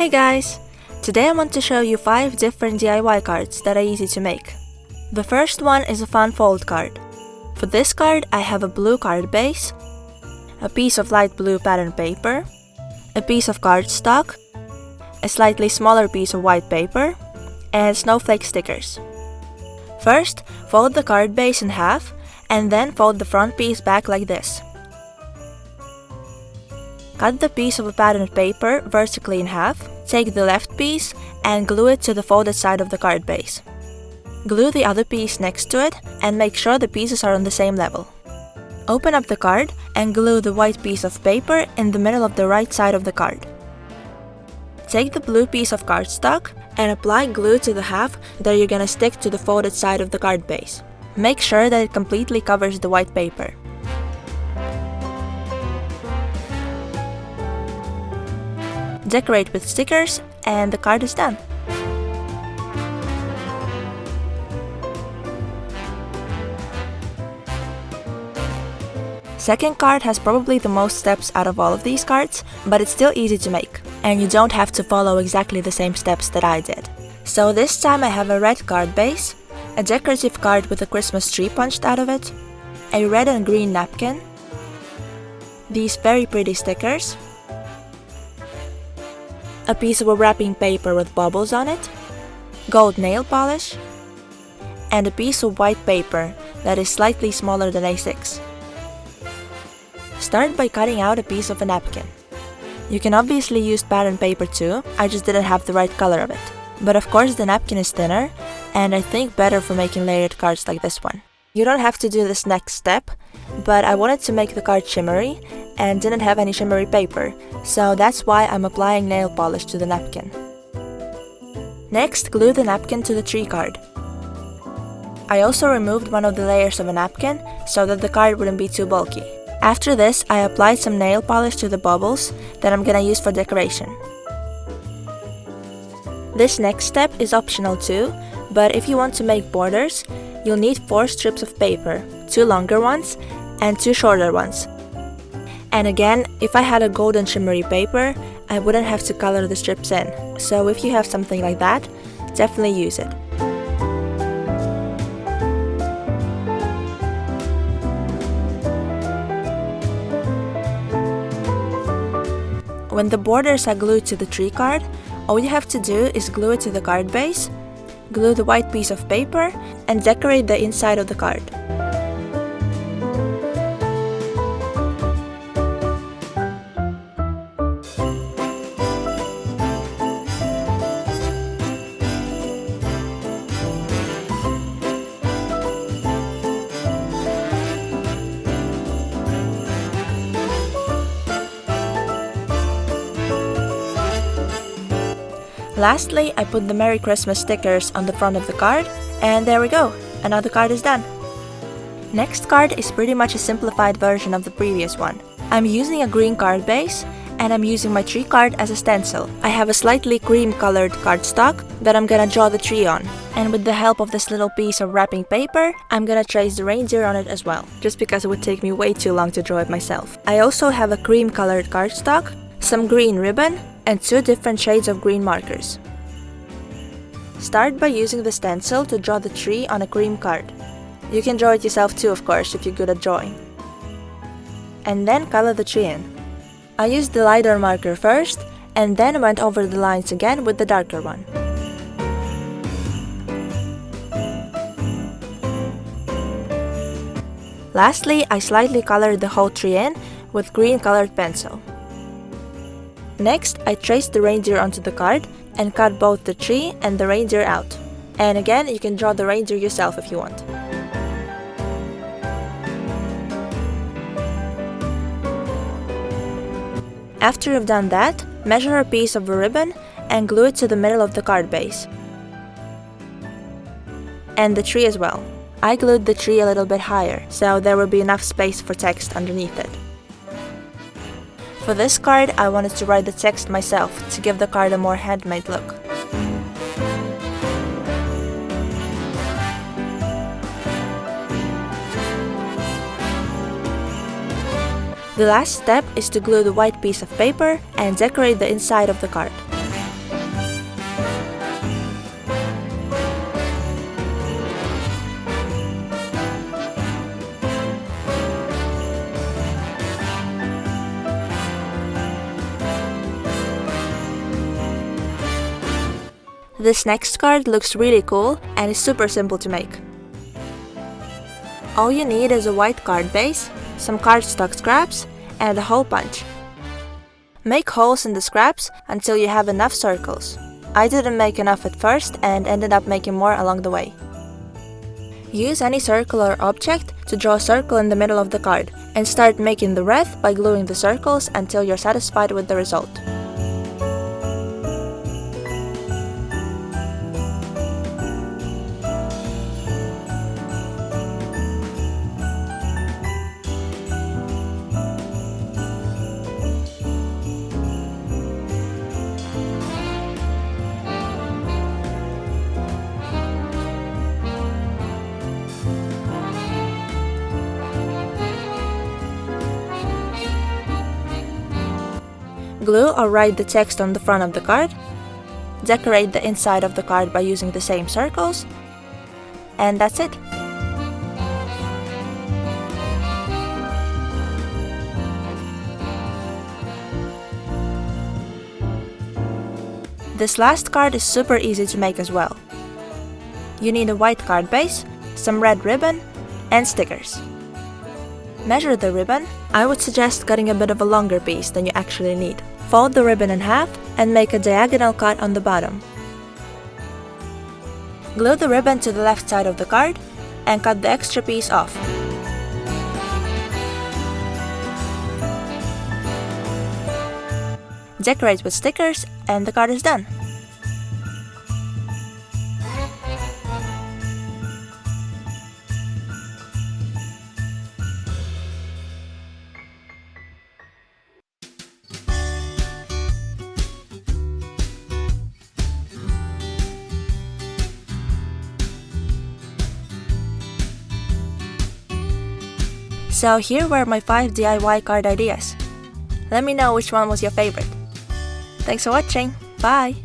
Hey guys! Today I want to show you 5 different DIY cards that are easy to make. The first one is a fun fold card. For this card I have a blue card base, a piece of light blue pattern paper, a piece of cardstock, a slightly smaller piece of white paper, and snowflake stickers. First, fold the card base in half and then fold the front piece back like this. Cut the piece of patterned paper vertically in half, take the left piece and glue it to the folded side of the card base. Glue the other piece next to it and make sure the pieces are on the same level. Open up the card and glue the white piece of paper in the middle of the right side of the card. Take the blue piece of cardstock and apply glue to the half that you're gonna stick to the folded side of the card base. Make sure that it completely covers the white paper. Decorate with stickers and the card is done. Second card has probably the most steps out of all of these cards, but it's still easy to make, and you don't have to follow exactly the same steps that I did. So this time I have a red card base, a decorative card with a Christmas tree punched out of it, a red and green napkin, these very pretty stickers, a piece of wrapping paper with bubbles on it, gold nail polish, and a piece of white paper that is slightly smaller than A6. Start by cutting out a piece of a napkin. You can obviously use pattern paper too, I just didn't have the right color of it. But of course the napkin is thinner, and I think better for making layered cards like this one. You don't have to do this next step, but I wanted to make the card shimmery and didn't have any shimmery paper, so that's why I'm applying nail polish to the napkin. Next, glue the napkin to the tree card. I also removed one of the layers of a napkin so that the card wouldn't be too bulky. After this, I applied some nail polish to the bubbles that I'm gonna use for decoration. This next step is optional too, but if you want to make borders, you'll need 4 strips of paper, 2 longer ones and 2 shorter ones. And again, if I had a golden shimmery paper, I wouldn't have to color the strips in, so if you have something like that, definitely use it. When the borders are glued to the tree card, all you have to do is glue it to the card base, glue the white piece of paper, and decorate the inside of the card. Lastly, I put the Merry Christmas stickers on the front of the card, and there we go, another card is done. Next card is pretty much a simplified version of the previous one. I'm using a green card base, and I'm using my tree card as a stencil. I have a slightly cream colored cardstock that I'm gonna draw the tree on, and with the help of this little piece of wrapping paper, I'm gonna trace the reindeer on it as well, just because it would take me way too long to draw it myself. I also have a cream colored cardstock, some green ribbon, and 2 different shades of green markers. Start by using the stencil to draw the tree on a cream card. You can draw it yourself too, of course, if you're good at drawing. And then color the tree in. I used the lighter marker first, and then went over the lines again with the darker one. Lastly, I slightly colored the whole tree in with green colored pencil. Next, I traced the reindeer onto the card and cut both the tree and the reindeer out. And again, you can draw the reindeer yourself if you want. After you've done that, measure a piece of a ribbon and glue it to the middle of the card base. And the tree as well. I glued the tree a little bit higher, so there will be enough space for text underneath it. For this card, I wanted to write the text myself to give the card a more handmade look. The last step is to glue the white piece of paper and decorate the inside of the card. This next card looks really cool and is super simple to make. All you need is a white card base, some cardstock scraps, and a hole punch. Make holes in the scraps until you have enough circles. I didn't make enough at first and ended up making more along the way. Use any circle or object to draw a circle in the middle of the card and start making the wreath by gluing the circles until you're satisfied with the result. Glue or write the text on the front of the card. Decorate the inside of the card by using the same circles. And that's it. This last card is super easy to make as well. You need a white card base, some red ribbon, and stickers. Measure the ribbon. I would suggest cutting a bit of a longer piece than you actually need. Fold the ribbon in half and make a diagonal cut on the bottom. Glue the ribbon to the left side of the card and cut the extra piece off. Decorate with stickers and the card is done. So here were my 5 DIY card ideas. Let me know which one was your favorite. Thanks for watching, bye!